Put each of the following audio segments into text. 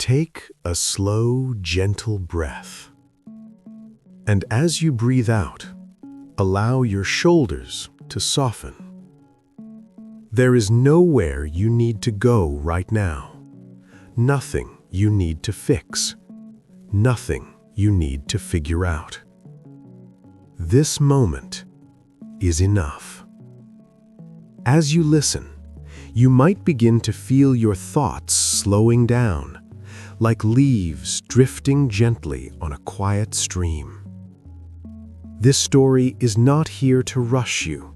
Take a slow, gentle breath. And as you breathe out, allow your shoulders to soften. There is nowhere you need to go right now. Nothing you need to fix. Nothing you need to figure out. This moment is enough. As you listen, you might begin to feel your thoughts slowing down, like leaves drifting gently on a quiet stream. This story is not here to rush you.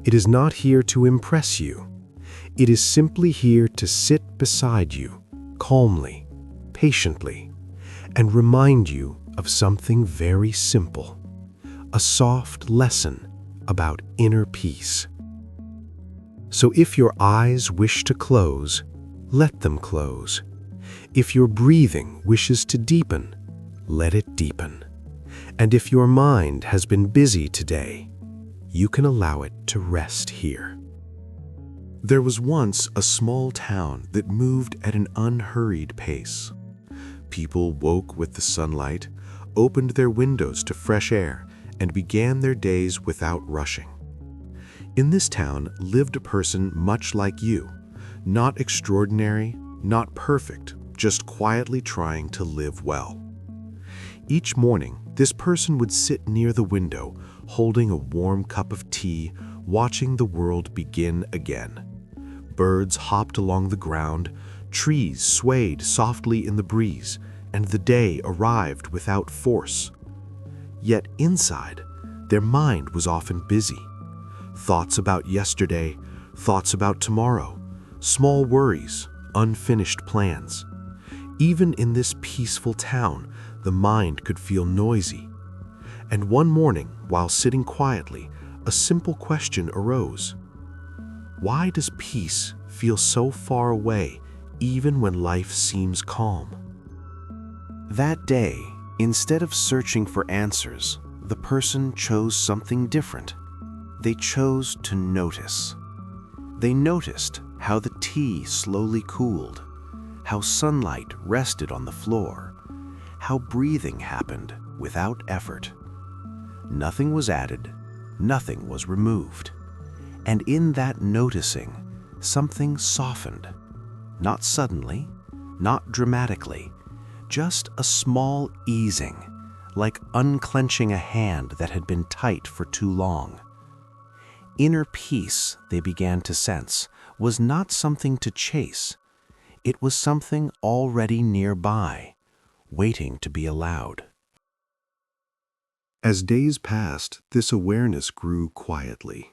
It is not here to impress you. It is simply here to sit beside you, calmly, patiently, and remind you of something very simple, a soft lesson about inner peace. So if your eyes wish to close, let them close. If your breathing wishes to deepen, let it deepen. And if your mind has been busy today, you can allow it to rest here. There was once a small town that moved at an unhurried pace. People woke with the sunlight, opened their windows to fresh air, and began their days without rushing. In this town lived a person much like you, not extraordinary, not perfect, just quietly trying to live well. Each morning, this person would sit near the window, holding a warm cup of tea, watching the world begin again. Birds hopped along the ground, trees swayed softly in the breeze, and the day arrived without force. Yet inside, their mind was often busy. Thoughts about yesterday, thoughts about tomorrow, small worries, unfinished plans. Even in this peaceful town, the mind could feel noisy. And one morning, while sitting quietly, a simple question arose. Why does peace feel so far away, even when life seems calm? That day, instead of searching for answers, the person chose something different. They chose to notice. They noticed how the tea slowly cooled, how sunlight rested on the floor, how breathing happened without effort. Nothing was added, nothing was removed. And in that noticing, something softened. Not suddenly, not dramatically, just a small easing, like unclenching a hand that had been tight for too long. Inner peace, they began to sense, was not something to chase. It was something already nearby, waiting to be allowed. As days passed, this awareness grew quietly.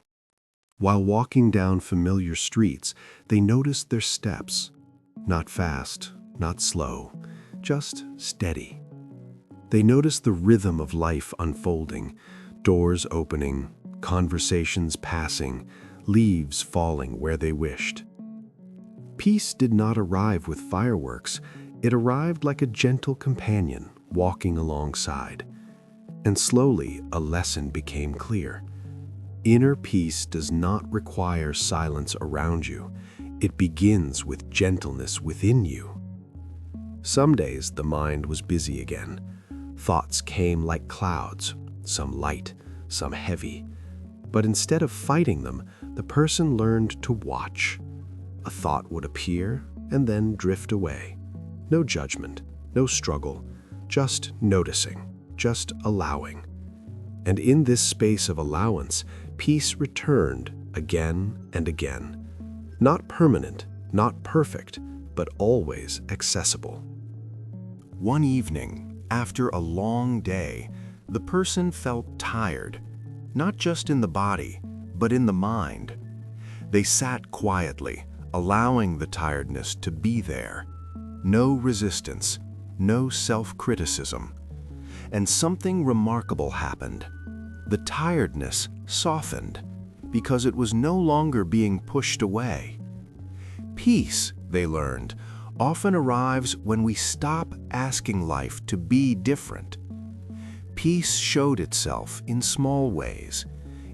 While walking down familiar streets, they noticed their steps. Not fast, not slow, just steady. They noticed the rhythm of life unfolding, doors opening, conversations passing, leaves falling where they wished. Peace did not arrive with fireworks. It arrived like a gentle companion walking alongside. And slowly, a lesson became clear. Inner peace does not require silence around you. It begins with gentleness within you. Some days the mind was busy again. Thoughts came like clouds, some light, some heavy. But instead of fighting them, the person learned to watch. A thought would appear and then drift away. No judgment, no struggle, just noticing, just allowing. And in this space of allowance, peace returned again and again. Not permanent, not perfect, but always accessible. One evening, after a long day, the person felt tired, not just in the body, but in the mind. They sat quietly, allowing the tiredness to be there. No resistance, no self-criticism. And something remarkable happened. The tiredness softened because it was no longer being pushed away. Peace, they learned, often arrives when we stop asking life to be different. Peace showed itself in small ways,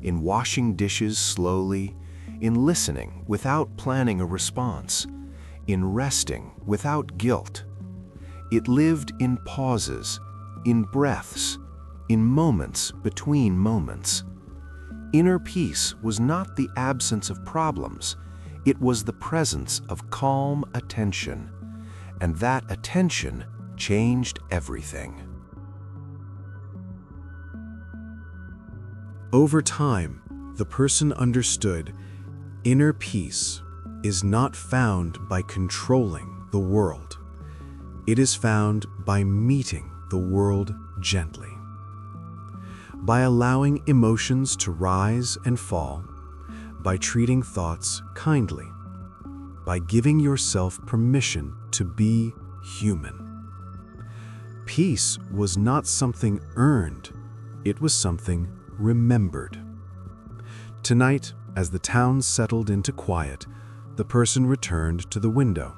in washing dishes slowly, in listening without planning a response, in resting without guilt. It lived in pauses, in breaths, in moments between moments. Inner peace was not the absence of problems, it was the presence of calm attention, and that attention changed everything. Over time, the person understood inner peace is not found by controlling the world. It is found by meeting the world gently. By allowing emotions to rise and fall, by treating thoughts kindly, by giving yourself permission to be human. Peace was not something earned, it was something remembered. Tonight, as the town settled into quiet, the person returned to the window.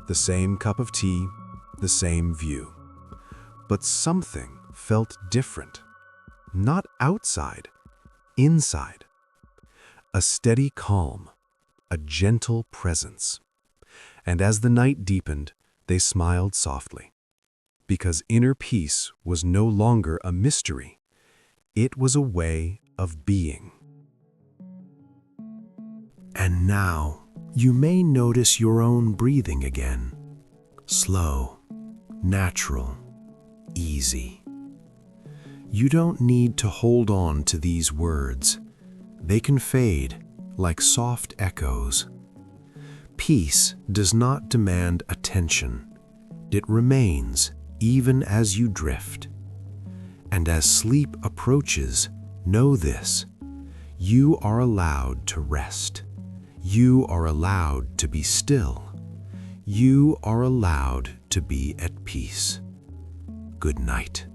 The same cup of tea, the same view. But something felt different. Not outside, inside. A steady calm, a gentle presence. And as the night deepened, they smiled softly. Because inner peace was no longer a mystery. It was a way of being. And now, you may notice your own breathing again. Slow, natural, easy. You don't need to hold on to these words. They can fade like soft echoes. Peace does not demand attention. It remains even as you drift. And as sleep approaches, know this: you are allowed to rest. You are allowed to be still. You are allowed to be at peace. Good night.